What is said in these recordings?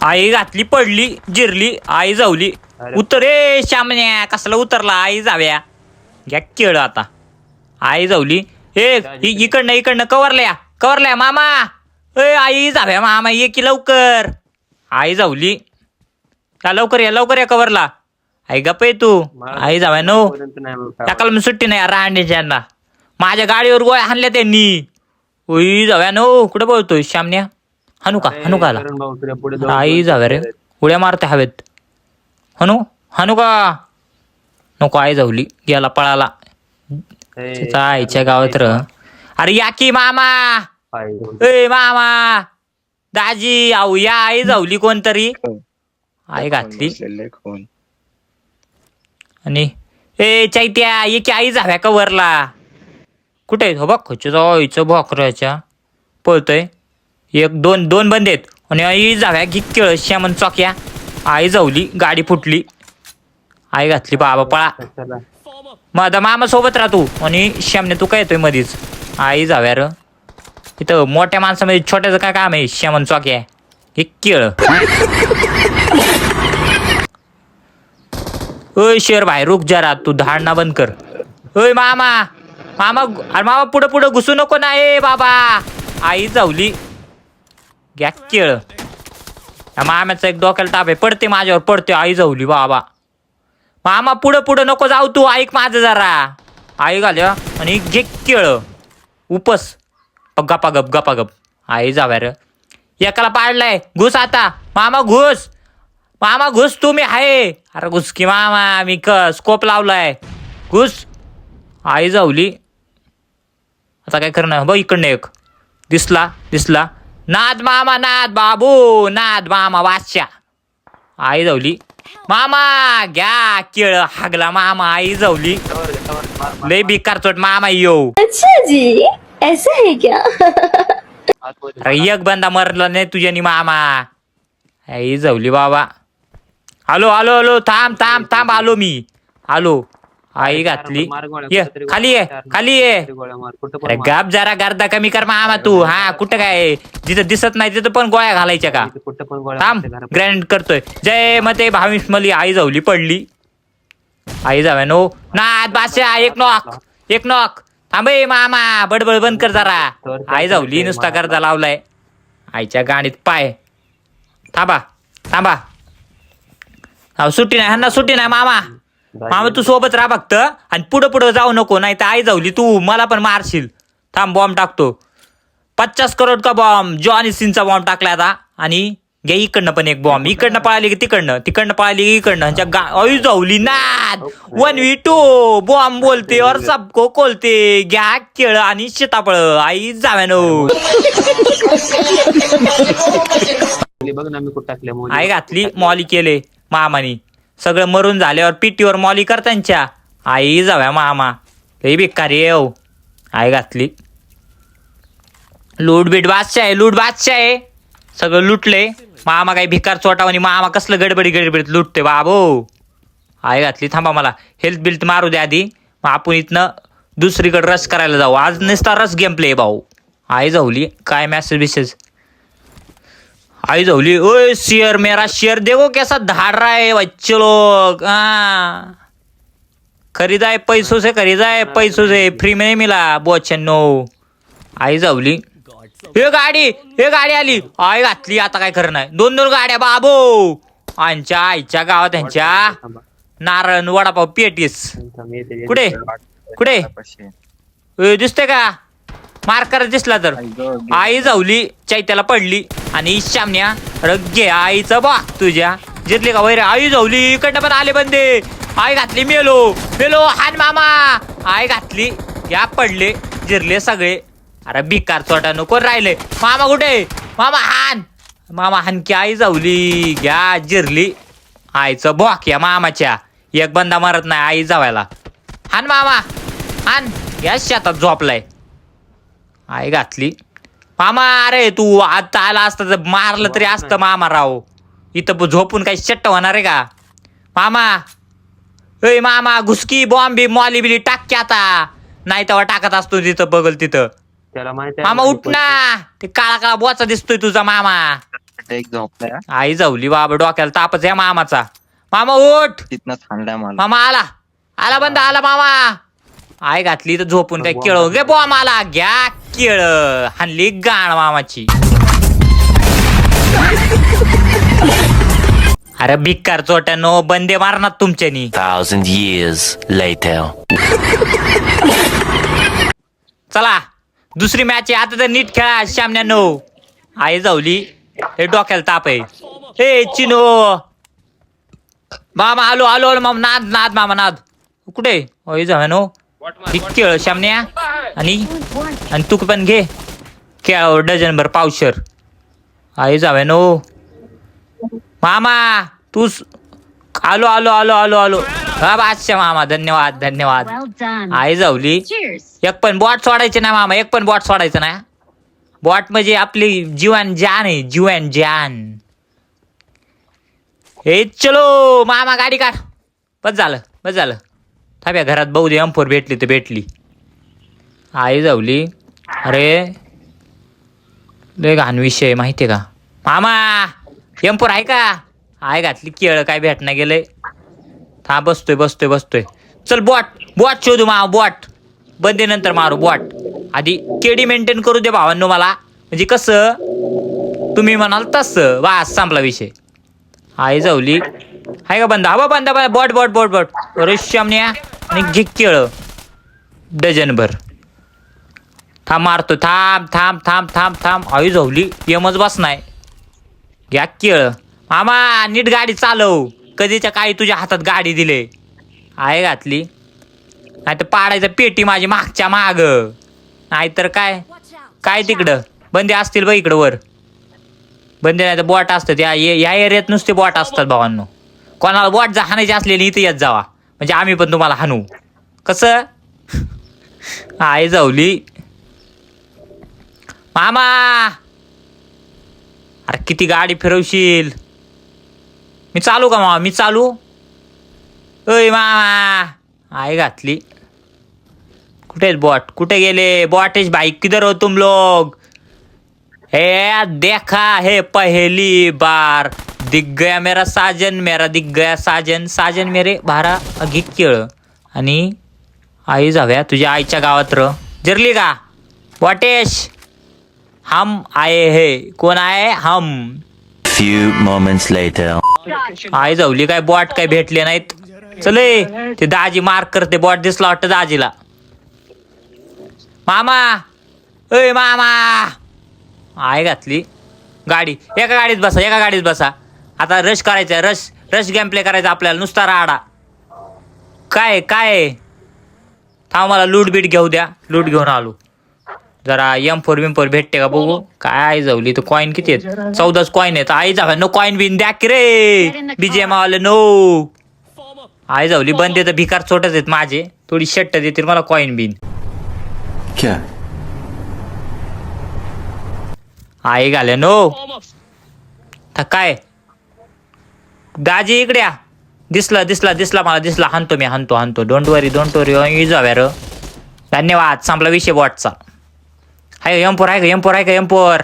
आई घातली पडली जिरली आई जावली. उतर रे श्यामण्या कसला उतरला आई जाव्या घ्या केळ आता आई जावली. इकडनं कवरल्या मामा. ए आई जाव्या मामा ये की लवकर. आई जावली का लवकर या कवरला. आई गप आहे तू आई जाव्या नो टाकाल मी सुट्टी नाही रांडेच्यांना. माझ्या गाडीवर गोळ्या हाणल्या त्यांनी. ओई जाव्या नो कुठं बोलतोय श्यामण्या. हानू का आई जाव्या रे उड्या मारते हवेत. हानू का नको आई जावली गेला पळाला आईच्या गावात र. अरे या की मामा. ए मामा दाजी आऊ या आई जावली कोणतरी. आई घातली आणि ए चैत्या ये की आई जाव्या कवरला. कुठे हो बघ जायचं भाकऱ्याच्या पळतोय. एक दोन बंद आहेत आणि आई जाव्या की केळ श्यामन चौक्या. आई जावली गाडी फुटली. आई घातली बाबा पळा माझा मामा सोबत राहतो आणि श्यामने तू काय येतोय मधीच. आई जाव्या र इथं मोठ्या माणसामध्ये छोट्याचं काय काम आहे. श्यामन चौक्या हे केळ. ओय शेर बाहेर रुक जरा तू धाडणं बंद कर. ओय मामा अरे मामा पुढं घुसू नको ना ए बाबा. आई जावली घ्या केळ. मामाचा एक डोक्याला ताप आहे पडते माझ्यावर पडते. आई जावली बाबा. मामा पुढं नको जाऊ तू ऐक माझं जरा. आई घाल्या आणि घे केळ उपस गपागप. आई जाव्या र एकाला पाडलाय घुस आता मामा घुस तुम्ही आहे. अरे घुस की मामा मी स्कोप लावलाय घुस. आई जावली आता काय करणार बघ इकडनं एक दिसला नाद मामा नाद बाबू नाद मामा वाच्या. आई जावली मामा घ्या केळ हागला मामा. आई जावली लय बिकार चोट मामा येऊ. अच्छा जी ऐसा है क्या. अरे एक बंदा मरला नाही तुझ्यानी मामा. आई जावली बाबा. आलो थांब आलो मी आलो. आई घातली ये खाली ये. अरे गाप जरा गर्दा कमी कर मामा तू. हा कुठं काय जिथं दिसत नाही तिथं पण गोळ्या घालायच्या का. थांब ग्रँड करतोय जय मते भाविश मली. आई जावली पडली. आई जाव्या नो नाद बादशा एक नॉक थांबे मामा बडबड बंद कर जरा. आई जावली नुसता गर्दा लावलाय आईच्या गाडीत पाय. थांबा सुट्टी नाही मामा तू सोबत राहा फक्त आणि पुढं जाऊ नको नाही तर आई जावली तू मला पण मारशील. थांब बॉम्ब टाकतो 50 करोड का बॉम्ब. जॉनी सिनचा बॉम्ब टाकला आता आणि घ्या इकडनं पण एक बॉम्ब. इकडनं पळाली की तिकडनं पळाली की इकडनं. आई जावली नाद 1v2 बॉम्ब बोलते और सबको कोलते. घ्या केळ आणि सीताफळ. आई जाव्यानो आई घातली मॉली केले मामानी. सगळं मरून झाल्यावर पिटीवर मॉली कर त्यांच्या. आई जाव्या मामा लई बेकार येऊ. आई घातली लूट बादशाह आहे सगळं लुटले. मामा काही भिकार चोटावानी मामा कसलं गडबडीत लुटते बाबो. आई घातली थांबा मला हेल्थ बिल्ट मारू द्या आधी मग आपण इथनं दुसरीकडे रस करायला जाऊ. आज नुसता रस गेम प्ले भाऊ. आई जावली काय मेसेज आई जावली ओए शेयर मेरा शेयर देखो कैसा धाड़ रहा है बच्चे लोग. खरीदा है पैसों से फ्री में नहीं मिला बोचनो. आई जावली हे गाडी आली. आई घातली आता काय करणार. 2 गाड्या बाबो. आईच्या गावात त्यांच्या नारायण वडापाव पेटीस कुठे दिसते का मार्कर दिसला तर. आई जावली चैत्याला पडली आणि श्यामण्या रग्गे आईचं बा तुझ्या जिरली का वैरे. आई जावली इकडनं पण आले बंदे. आई घातली मेलो हान मामा. आई घातली या पडले जिरले सगळे. अरे बिकार चोटा नको राहिले. मामा कुठे मामा हान की. आई जावली घ्या जिरली. आईचं बॉक या मामाच्या. एक बंदा मारत नाही आई जावायला. हान मामा हान या शेतात झोपलाय. आई घातली मामा. अरे तू आता आला असता तर मारलं तरी असतं मामा राव. इथं झोपून काही चट्ट होणार आहे का मामा. घुसकी बॉम्बी मॉली बिली टाक आता नाही तेव्हा टाकत असतो तिथं बघल तिथं. मामा उठ ना. ते काळा बोचा दिसतोय तुझा मामा. एक झोपलाय आई जाऊली बाबा, डोक्याला तापच आहे मामाचा. मामा उठ, तिथनं थांबलाय मला. मामा आला, आला बंद आला मामा. आई घातली तर झोपून काय केळ गे बुवा, मला घ्या केळ. हाणली गाण मामाची. अरे भिक्कार चोट्यानो, बंदे मारणार तुमच्यानी. 1,000 years later. चला दुसरी मॅच आहे आता, तर नीट खेळा शामण्यानो. आई जाऊली, हे डोक्याला ताप आहे. हे चिनो मामा, आलो आलो आलो मामा. नाद नाद मामा नाद. कुठे होय जानो खेळ शामण्या. आणि तू पण घे खेळ, डझनभर पावशर. आई जावे नो मामा, तूच. आलो आलो आलो आलो आलो. हा बादशा मामा, धन्यवाद धन्यवाद. आई जाऊली, एक पण बॉट सोडायचे ना मामा, एक पण बॉट सोडायचं ना. बॉट म्हणजे आपली जीवन जान आहे, जीवन जान. हे चलो मामा, गाडी काढ. बस झालं बस झालं. थांब्या घरात बघू दे, M4 भेटली तर भेटली. आई जाऊली, अरे लय घाण विषय माहितीये का मामा. M4 आहे का? आई घातली केळ, काय भेटणं गेलंय. हा बसतोय बसतोय बसतोय. चल बॉट बॉट शोधू मामा, बॉट. बंदे नंतर मारू बॉट. आधी केडी मेंटेन करू दे भावांनो मला, म्हणजे कसं तुम्ही म्हणाल तसं. वास संपला विषय. आई जाऊली हाय का बंद? हवा बंद बॉट बॉट बॉट बॉट. रश्यामण्या आणि घे केळ डझनभर. थांब मारतो, थांब थांब थांब थांब थांब. आई जाऊली यमच बस नाही. घ्या केळ मामा, नीट गाडी चालव. कधीच्या काळी तुझ्या हातात गाडी दिले. आहे घातली नाही तर पाडायचं पेटी माझी मागच्या माग. नाहीतर काय काय तिकडं बंदे असतील बघ इकडं वर. बंदे नाही तर बॉट असतात या एरियात, नुसते बॉट असतात भावांनो. कोणाला बॉट हाणायची असलेली इथे येत जावा, म्हणजे आम्ही पण तुम्हाला हाणू. कसं आहे जाऊली मामा. अरे किती गाडी फिरवशील. मी चालू का मामा, मी चालू. अय मामा, आई घातली. कुठे बॉट, कुठे गेले बॉटेज भाई, किधर हो तुम लोग. हे देखा है पहली बार, दिख गया मेरा साजन, मेरा दिख गया साजन, साजन मेरे भारा अघी केळ. आणि आई जाव्या तुझ्या आईच्या गावात र जिरली का बॉटेश. हम आए है, कोण आहे हम. Few moments later. आई जाऊली काय बॉट काय भेटले नाहीत. चले ते दाजी मार्क करते, बॉट दिसला वाटतं दाजीला. मामा अय मामा. आई घातली गाडी, एका गाडीत बसा एका गाडीत बसा. आता रश करायचा, रश रश गेम प्ले करायचा आपल्याला, नुसता राडा. काय काय थांब मला लूट बीट घेऊ द्या, लूट घेऊन आलो. जरा M4 भेटते का बघू. काय आई जाऊली तर कॉईन किती आहेत, 14 कॉईन आहेत. आई जावा नो कॉईन बिन द्या की रे BGM वाले नो. आई जाऊली बंदे तर भिकार छोटच आहेत माझे, थोडी शट्ट देतील मला कॉईन बिन. क्या? आई घाले नो. काय दाजी इकडे या. दिसला दिसला दिसला मला, दिसला. हाणतो मी, हाणतो हाणतो. डोंट वरी जाव्या र. धन्यवाद, संपला विषय बॉटचा. हाय M4 आहे का, M4 आहे का, M4.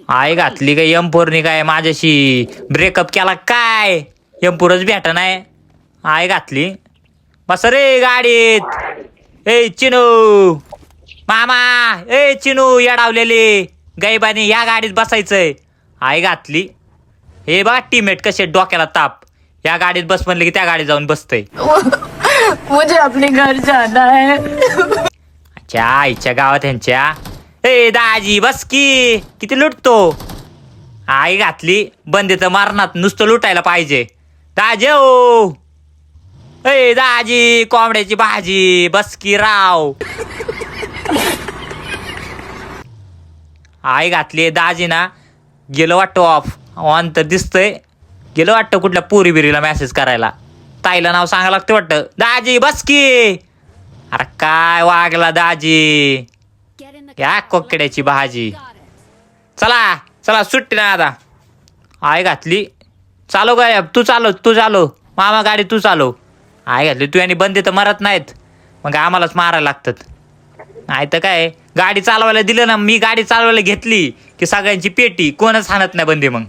आई घातली का M4 काय माझ्याशी ब्रेकअप केला काय. M4च भेटा नाही. आई घातली बस रे गाडीत. ए चिनू मामा, ए चिनू येडावलेले गायबाने, या गाडीत बसायचंय. आई घातली. हे बघा टीममेट कसे डोक्याला ताप. या गाडीत बस म्हणले की त्या गाडीत जाऊन बसतय. मुझे अपने घर जाना है. अच्छा आईच्या गावात यांच्या. ए दाजी बस की, किती लुटतो. आई घातली बंदे तर मारणात, नुसतं लुटायला पाहिजे. दाजी ओ, ए दाजी कोंबड्याची भाजी बस की राव. आई घातली दाजी ना. गेलं वाटतं ऑन तर दिसतंय. गेलं वाटतं कुठल्या पुरी बिरीला मेसेज करायला. ताईला नाव सांगायला लागते वाटतं. दाजी बस की. अरे काय वागला दाजी, या कोकड्याची भाजी. चला चला सुट्टी नाही आता. आई घातली चालव काय, तू चालव मामा गाडी तू चालव. आई घातली तू आणि बंदे तर मरत नाहीत, मग आम्हालाच मारायला लागतात. नाही तर काय, गाडी चालवायला दिलं ना, मी गाडी चालवायला घेतली की सगळ्यांची पेटी, कोणच हाणत नाही बंदे. मग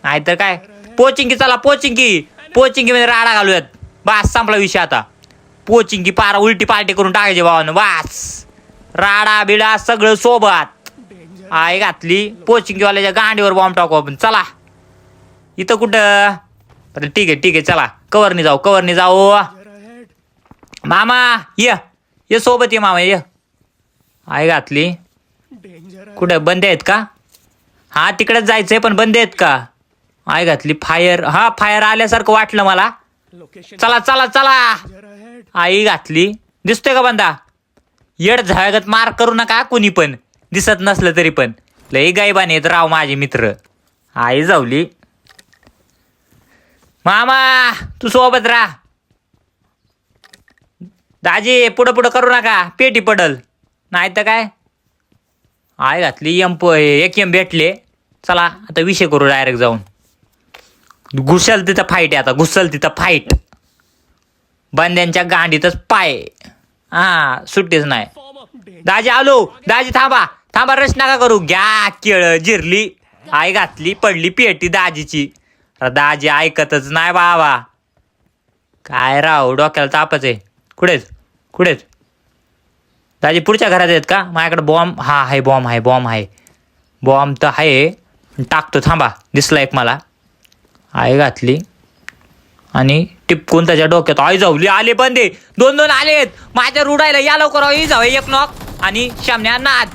नाहीतर काय पोचिंकी चला पोचिंकी मध्ये राडा घालूयात. बास संपला विषय आता. पोचिंकी पारा उलटी पार्टी करून टाकायची भावानं. बास राडा बिडा सगळं सोबत आई घातली. पोचिंकीवाल्याच्या गांडीवर बॉम्ब टाकू आपण. चला इथं कुठं ठीक आहे चला कवरनी जाऊ. मामा ये सोबत ये मामा ये. आई घातली. कुठं बंदे आहेत का? हा तिकडेच जायचंय पण बंदे आहेत का? आई घातली. फायर फायर आल्यासारखं वाटलं मला. चला आई घातली. दिसतोय का बंदा? येड झागत मार करू नका कुणी पण दिसत नसलं तरी पण. लय गायबाने येत राव माझे मित्र. आई जावली. मामा तू सोबत राहा. दाजी पुढं करू नका पेटी पडल. नाही तर काय. आई घातली. एक एम भेटले. चला आता विषय करू डायरेक्ट जाऊन. घुसल तिथं फाईट आहे आता. फाईट बंद्यांच्या गांडीतच पाय. सुट्टीच नाही. दाजी आलो. दाजी थांबा रश नका करू. घ्या केळ जिरली. आई घातली. पडली पेटी दाजीची. दाजी ऐकतच नाही बाबा. काय राव डोक्याला तापच आहे. कुठेच दाजी पुढच्या घरात आहेत का? माझ्याकडे बॉम्ब आहे. बॉम्ब तर आहे. टाकतो थांबा. दिसला एक मला. आई घातली आणि टिपकून त्याच्या डोक्यात. आई जावली. आले बंदे 2 आलेत माझ्या रुडायला. या लवकर आई जाऊ. एक नॉक आणि शामण्या नाद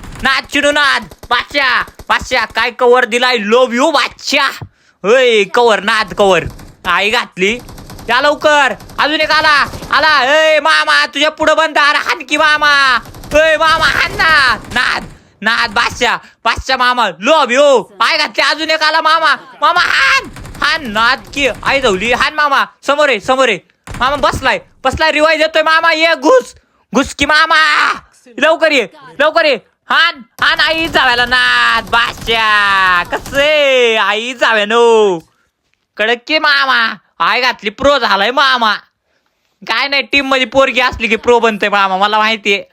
चिडू नाद. बादशाह काय कवर दिलाय. लव यू बादशाह. होय कवर नाद कवर. आई घातली. या लवकर. अजून एक आला. ए मामा तुझ्या पुढं बंद. हान की मामा. ए मामा हान नाद बादशाह मामा लव यू. आई घातली. अजून एक आला मामा हान नाद की. आई जावली. हान मामा समोर आहे. मामा बसलाय रिवाईज येतोय. मामा ये घुस की मामा. लवकर ये. हान आई जाव्याला नाद. बादशाह कसे आई जाव्यानो कडक की मामा. आई घातली. प्रो झालाय मामा. काय नाही टीम मध्ये पोरगी असली की प्रो बनतोय मामा. मला माहितीये.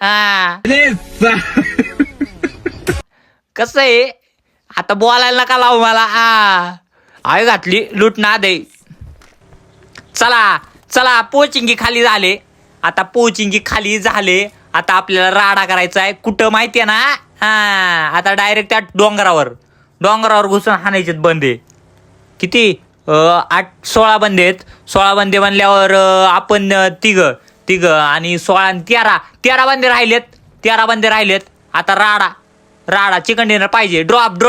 कसं आहे आता बोलायला नका लावू मला. आई घातली. लूट ना दे. चला पोचिंगी खाली झाले. आता आपल्याला राडा करायचा आहे. कुठं माहितीये ना? आता डायरेक्ट त्या डोंगरावर घुसून हाणायचे बंदे. किती 16 बंदे आहेत. 16 बंदे बनल्यावर आपण तिघ आणि 16 आणि 13 बंदे राहिलेत. आता राडा चिकन डिनर पाहिजे. ड्रॉप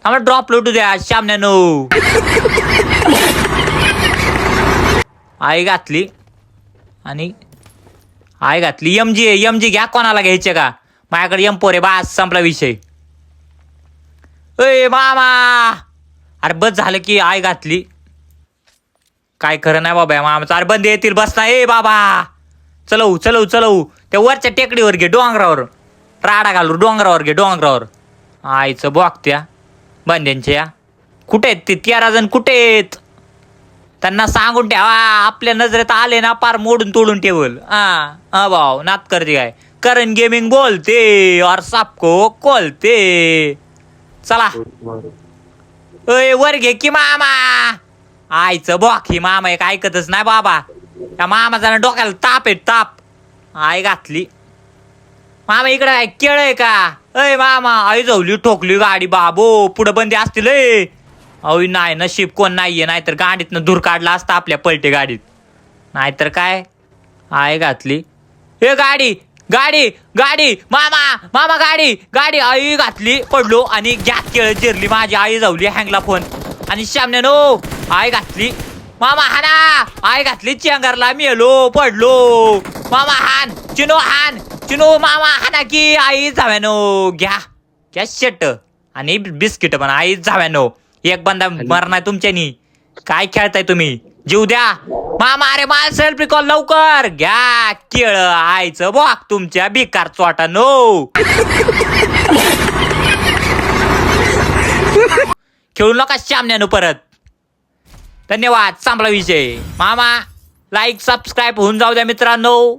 आम्हाला ड्रॉप लुटू द्या शामण्यानो. आई घातली एमजी घ्या. कोणाला घ्यायचे का? माझ्याकडे M4 आहे. बास संपला विषय. ए मामा अरे बस झालं की. आई घातली. काय खरं नाही बाबा मामाचं. अरे बंदे येतील बस ना. ए बाबा चलवू त्या वरच्या टेकडीवर घे. डोंगरावर राडा घालू. डोंगरावर आईचं बघत्या बंद्यांच्या. कुठे आहेत ते 13 जण? कुठे आहेत? त्यांना सांगून ठेवा. आपल्या नजरेत आले ना पार मोडून तोडून ठेवल. भाऊ नात करते काय. करण गेमिंग बोलते और सबको खोलते. चला वर घे की मामा. आईचं बॉक ही मामा एक ऐकतच नाही बाबा. त्या मामाचा डोक्याला ताप. आई घातली. मामा इकडे काय केळ आहे का? अय मामा आई जावली. ठोकली गाडी बाबो. पुढे बंदी असतील. अहो नाही नशीब कोण नाहीये. नाहीतर गाडीतनं धूर काढला असता आपल्या पलटे गाडीत. नाहीतर काय. आई घातली. हे गाडी मामा गाडी. आई घातली. पडलो आणि गॅस केळ जिरली माझी. आई जावली. हँगला फोन आणि शामण्यानो. आई घातली. मामा हाना. आई घातली. चेंगरला मेलो पडलो. मामा हान चिनो मामा हाना की. आई जाव्यानो. घ्या शेट आणि बिस्किट पण. आई जाव्यानो. एक बंदा मरणार तुमच्यानी. काय खेळताय तुम्ही? जीव द्या मामा. अरे मला सेल्फी कॉल लवकर. घ्या केळ. आईचं बॉक तुमच्या बिकार चोटा नो. खेळू नका शामण्यानो परत. धन्यवाद. संपला विषय. मामा लाईक सबस्क्राईब होऊन जाऊ द्या मित्रांनो.